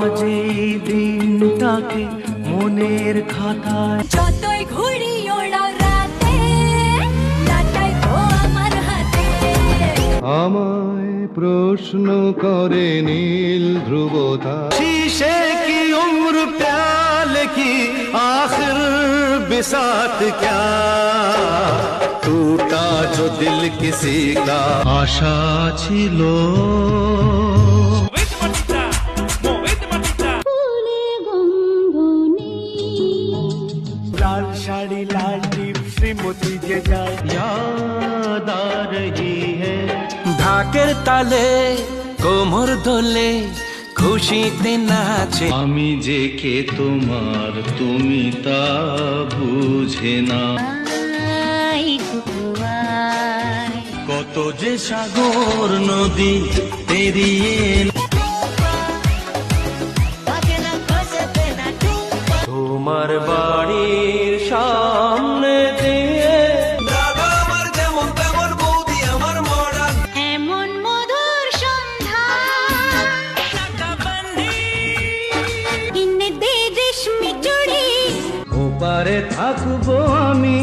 আজ এই দিনটাকে মনের খাতায় যতই ঘুরি ওড়াও রাতে, রাতাই তো আমার হাতে। আমায় প্রশ্ন করে নীল ধ্রুবতা शीशे की उम्र प्याले की आखिर बिसात क्या टूटा जो दिल किसी का आशा ছিল लाल साड़ी लाल टीप श्रीमती जे जाए याद आ रही है ঢাকের তালে কোমর দোলে খুশিতে নাচে আমি যে কে তোমার তুমি তা বুঝে না কত যে সাগর নদী পেরিয়ে তোমার বাড়ির সামনে দিয়ে এমন মধুর সন্ধ্যা কিনে দে রেশমি চুড়ি ওপারে থাকবো আমি